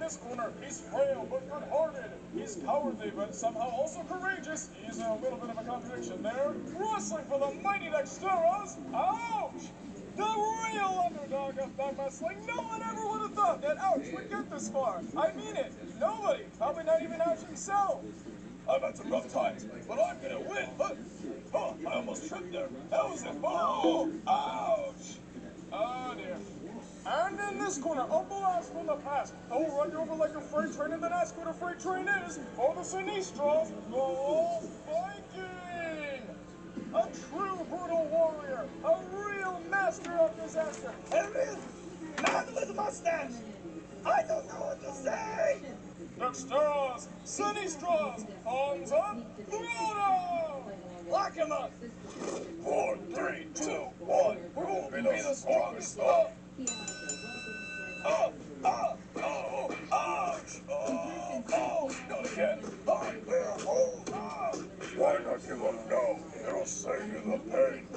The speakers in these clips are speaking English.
this corner, he's frail but good-hearted. He's cowardly but somehow also courageous. He's a little bit of a contradiction there. Wrestling for the mighty Dexteros. Ouch! The real underdog of thumb wrestling. No one ever would have thought that Ouch would get this far. I mean it. Nobody. Probably not even Ouch himself. I've had some rough times, but I'm gonna win. Oh, I almost tripped there. That was it. Oh, ouch! Oh dear. And in this corner, a blast from the past. He'll run you over like a freight train, and then ask what a freight train is. For the Sinistros, the Lost Viking! A true brutal warrior, a real master of disaster. There it is! Man with a mustache! I don't know what to say! Dexteros, Sinistros, arms up, Throttle! Lock him up! 4, 3, 2, 1. Who will be the strongest? Ouch! Not again. Why not give up now? It'll save you the pain.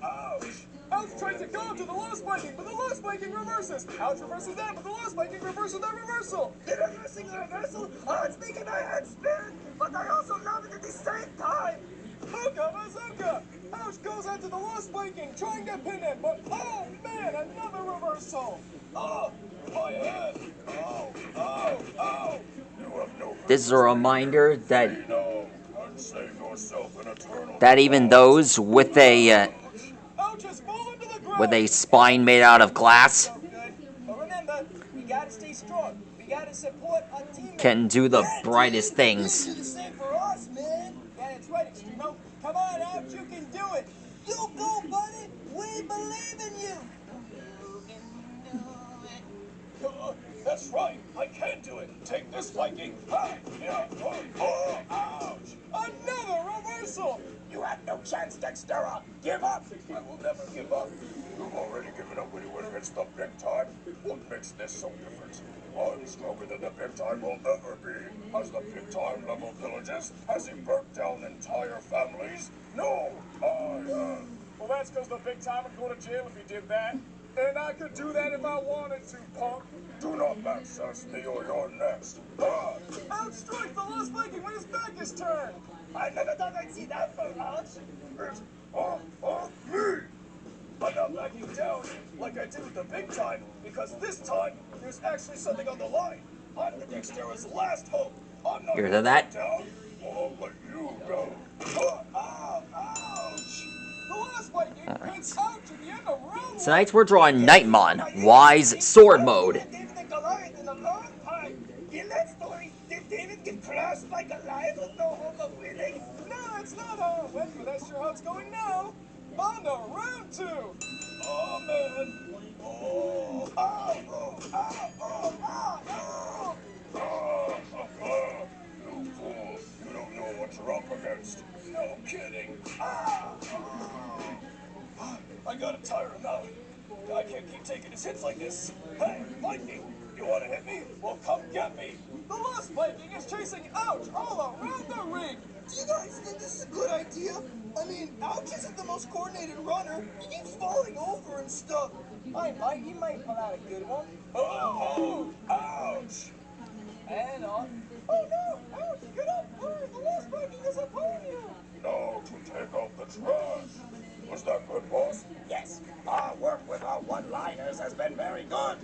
Ouch! Ouch tries to go to the Lost Viking, but the Lost Viking reverses. Ouch reverses that, but the Lost Viking reverses that reversal. The reversal? Oh, it's making my head spin, but I also love it at the same time. Hookah bazooka! Ouch goes out to the Lost Viking, trying to pin him, but oh man, another reversal! Oh, my head! Oh! You have no. This is a reminder that even those with a spine made out of glass Remember, we gotta stay strong. We gotta support our team. can do the brightest things. Do the same for us, man. Yeah, that's right, Extremo. Come on out, you can do it. You go, buddy. We believe in you. That's right, I can do it. Take this, Viking. Ouch! Another reversal! You had no chance, Dextera. Give up. I will never give up. You've already given up when you went against the big time. What makes this so different? I'm stronger than the big time will ever be. Has the big time leveled villages? Has he burnt down entire families? No, I have. Well, that's because the big time would go to jail if he did that. And I could do that if I wanted to, punk. Do not backsass me or you're next. Outstrike the Lost Viking when his back is turned. I never thought I'd see that for Ouch. It's on me. I'm not backing down like I did with the big time, because this time there's actually something on the line. I'm the Dextero's last hope. I'm not Hear that? down. I'll let you go. Ouch! The Lost Viking beats Ouch at the end of round 1. Tonight we're drawing knightmon, wise sword mode. David and Goliath in a long time. In that story, did David get crushed by Goliath with no hope of winning? No, it's not how it went, but that's sure how it's going now. On to round 2. Oh, man. You fool. You don't know what you're up against. No kidding. I gotta tire him out. I can't keep taking his hits like this. Hey, Viking, you wanna hit me? Well, come get me. The Lost Viking is chasing Ouch all around the ring. Do you guys think this is a good idea? I mean, Ouch isn't the most coordinated runner. He keeps falling over and stuff. He might pull out a good one. Oh, ouch. And on. Oh no! Ouch! Get up! Hurry! The Lost Viking is upon you! Now to take out the trash. Was that good, boss? Yes, our work with our one-liners has been very good.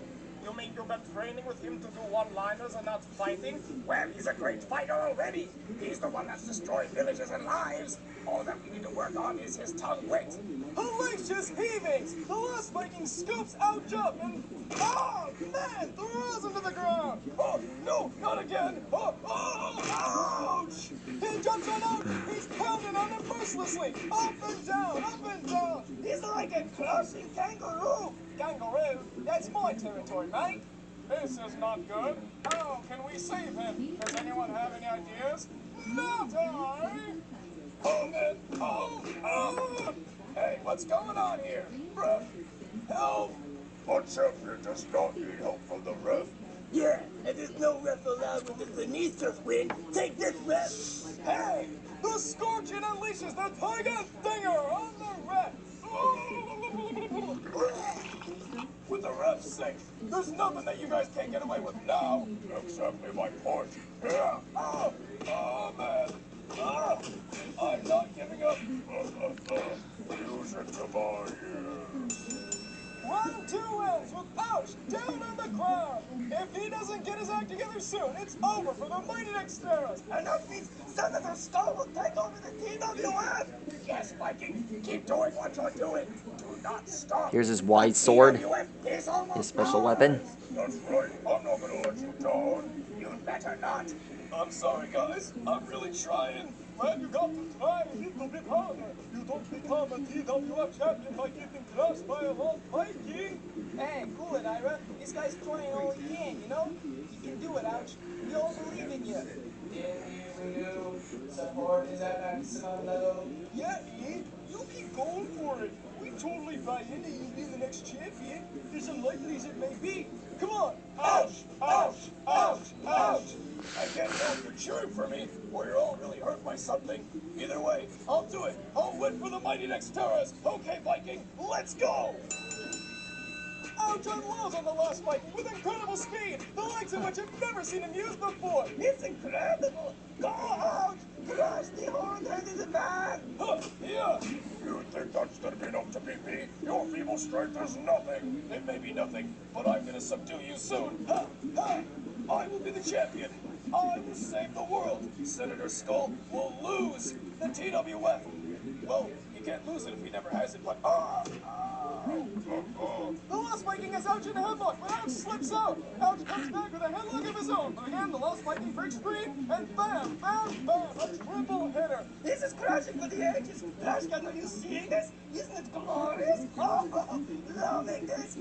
You mean you've been training with him to do one-liners and not fighting? Well, he's a great fighter already. He's the one that's destroyed villages and lives. All that we need to work on is his tongue weight. Hellacious heavings! The Lost Viking scoops Ouch up and, oh man, throws him to the ground! Oh, no, not again! Ouch! He jumps on Ouch! He's pounding on him mercilessly! Up and down, up and down! He's like a crouching kangaroo. Kangaroo? That's my territory, mate! This is not good. How can we save him? Does anyone have any ideas? Not I! Oh, man! Oh! Hey, what's going on here? Ref, help! Our champion does not need help from the ref. Yeah, and there's no ref allowed when the Sinistros win. Take this, ref! Hey! The Scorpion unleashes the Tiger Stinger on the ref! With the ref's sake. There's nothing that you guys can't get away with now. Exactly my point. Yeah. Oh, man. I'm not giving up. Use it to my ears. Round 2 ends with Ouch down on the ground. If he doesn't get his act together soon, it's over for the Mighty Dexteros. And that means Senator Skull will take over the TWF. Yes, Viking, keep doing what you're doing. Do not stop. Here's his wide sword, TWF is almost his special ours. weapon. That's right. I'm not gonna let you down. You'd better not. I'm sorry, guys. I'm really trying. Well, you got to try a little bit harder. You don't become a TWF champion by getting crushed by a lost Viking. Hey, cool it, Ira. This guy's trying all he can, you know? He can do it, Ouch. We all believe in you. Support is at maximum level. Yeah, E, you keep going for it. We totally buy into you being the next champion, as unlikely as it may be. Come on. Ouch! Ouch! Ouch! Ouch! I can't know if you're cheering for me, or you're all really hurt by something. Either way, I'll do it. I'll win for the Mighty Dexteros. Okay, Viking, let's go! Ouch unloads on the last Viking with incredible speed, the likes of which I've never seen him use before. It's incredible. Go out. Crush the hard-headed man. Huh, yeah. You think that's gonna be enough to beat me? Your feeble strength is nothing. It may be nothing, but I'm gonna subdue you soon. Ha! Ha! I will be the champion. I will save the world. Senator Skull will lose the TWF. Well, he can't lose it if he never has it, but the Lost Viking is Ouch in a headlock, but Ouch slips out. Ouch comes back with a headlock of his own, but again, the Lost Viking breaks free, and bam, bam, bam, a triple hitter. This is crashing for the ages. Flashgun, are you seeing this? Isn't it glorious? Oh, loving this.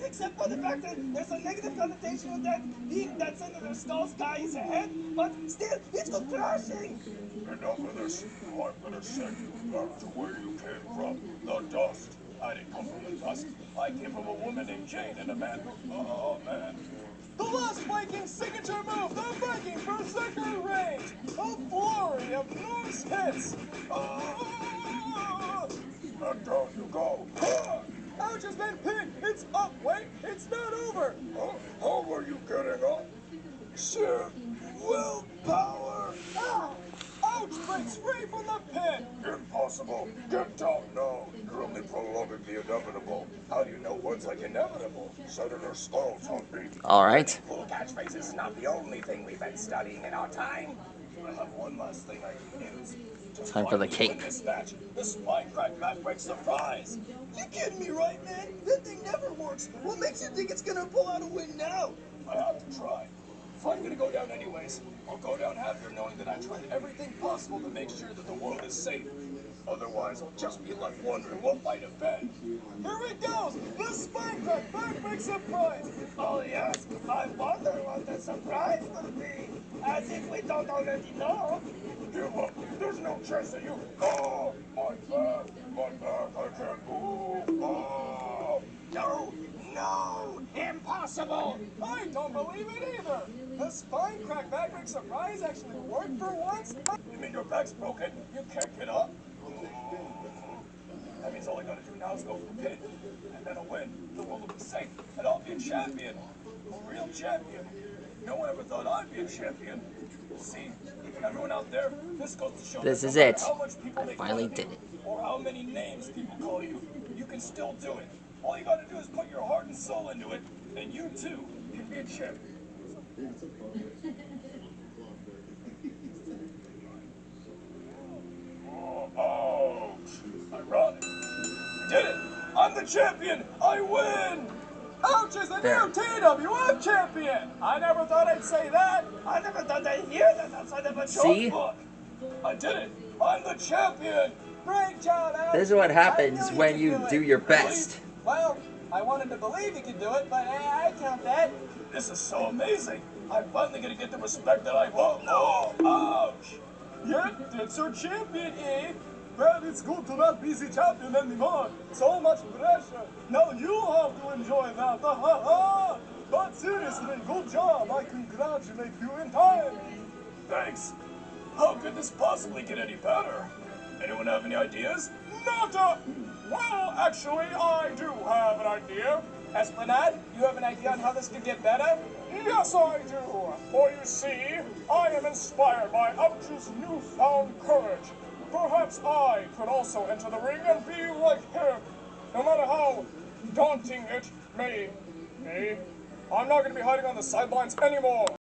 Except for the fact that there's a negative connotation with that, being that Senator Skull's guy is ahead, but still, it's good crashing. Enough of this. I'm gonna send you back to where you came from, the dust. I didn't come from the dust. I came from a woman named Jane and a man who... Oh, man. The Lost Viking signature move, the Viking Berserker Range. A flurry of Norse hits. And down you go. Ouch has been pinned. It's up. Wait, it's not over. How are you getting up? Sheer willpower. Ouch breaks free from the pin. Impossible. Get down now. You're only prolonging the inevitable. How do you know words like inevitable? Senator Skull taught me. Alright. Cool catchphrase is not the only thing we've been studying in our time. I have one last thing I can use. Time for the cake. This match, the spine crack backbreak surprise. You kidding me, right, man? That thing never works. What makes you think it's gonna pull out a win now? I have to try. If I'm gonna go down anyways, I'll go down happier knowing that I tried everything possible to make sure that the world is safe. Otherwise, I'll just be left wondering what might have been. Here it goes! The spine crack backbreak surprise! Oh yes, I wonder what the surprise will be. As if we don't already know. Give up! There's no chance that you... Oh! My back, I can't move! Oh! No, no, impossible. I don't believe it either! The spine crack backbreak surprise actually worked for once? You mean your back's broken? You can't get up? That means all I gotta do now is go for the pin. And then I'll win. The world will be safe. And I'll be a champion. A real champion. No one ever thought I'd be a champion. See, everyone out there, this goes to show This that is no matter it. how much people I make finally fun of you, did it. or how many names people call you, you can still do it. All you gotta do is put your heart and soul into it, and you too can be a champion. Oh, ironic. I did it! I'm the champion! I win! Ouch is the There. new TWF champion! I never thought I'd say that! I never thought I'd hear that outside of a See? Look, I did it! I'm the champion! Great job, Ouch. This is what happens I knew when you you could do it. your best. Well, I wanted to believe you could do it, but I count that. This is so amazing! I'm finally gonna get the respect that I want. Oh, ouch! Yeah, that's your champion, eh? Well, it's good to not be the champion anymore. So much pressure. Now you have to enjoy that. Ha ha! But seriously, good job. I congratulate you entirely. Thanks. How could this possibly get any better? Anyone have any ideas? Nada! Well, actually, I do have an idea. Esplanade, you have an idea on how this could get better? Yes, I do. For you see, I am inspired by Ouch's newfound courage. Perhaps I could also enter the ring and be like him. No matter how daunting it may be, I'm not going to be hiding on the sidelines anymore.